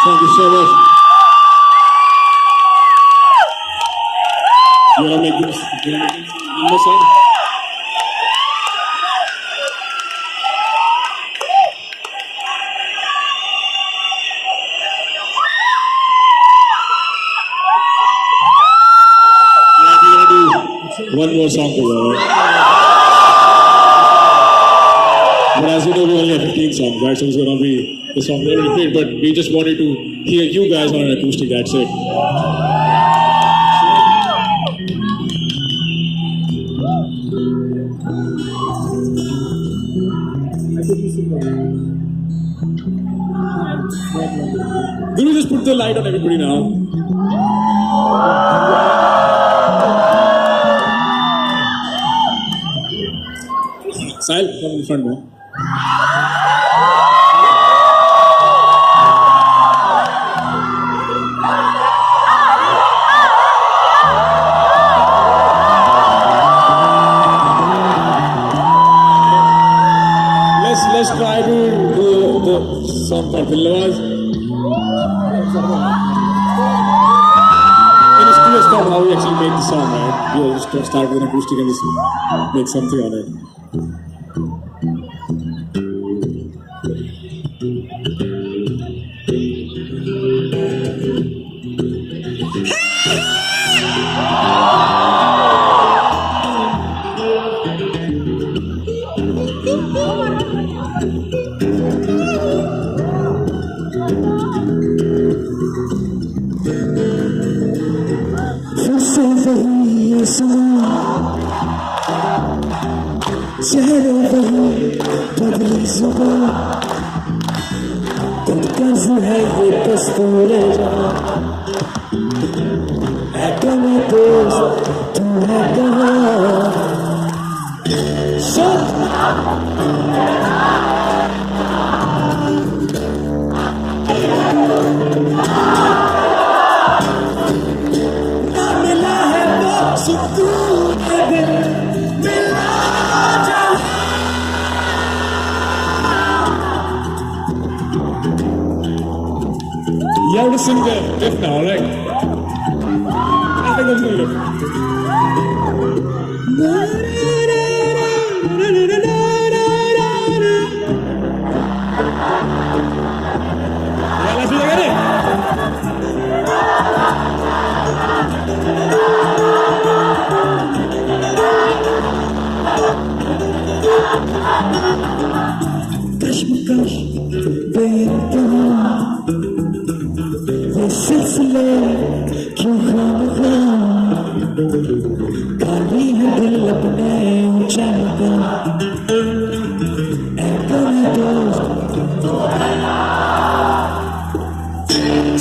Thank you so much. You wanna make this one more song? Yeah, we're gonna do one more song for you, right? But as you know, we only have 15 songs, right? So it's gonna be the song that we played, but we just wanted to hear you guys on an acoustic, that's it. Can we just put the light on everybody now? Sahil, come in front, man. Let's try to do the song for Dilawaz. In a studio start how we actually made the song, right? We just start with an acoustic and just make something on it. चेहरे वही बदली जुबान खुद कर्ज है ये दस्तूर है कभी दोस्त तू है कहाँ ना मिला है वो सुकून दिल मिला You have to sing the riff now, right? I think that's good. Yeah, let's do it again. कश्मकश बेइंतहा ये सिलसिले क्यों खामखा खाली है दिल अपने ऊंचाई का ऐ कभी दोस्त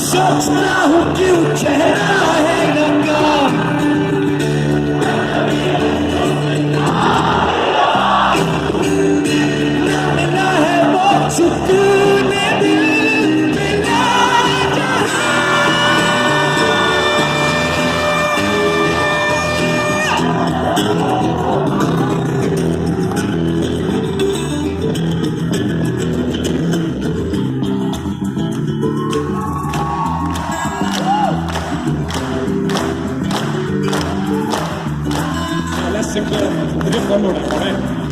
सोचता हूँ क्यों चेहरा classic rhythm download है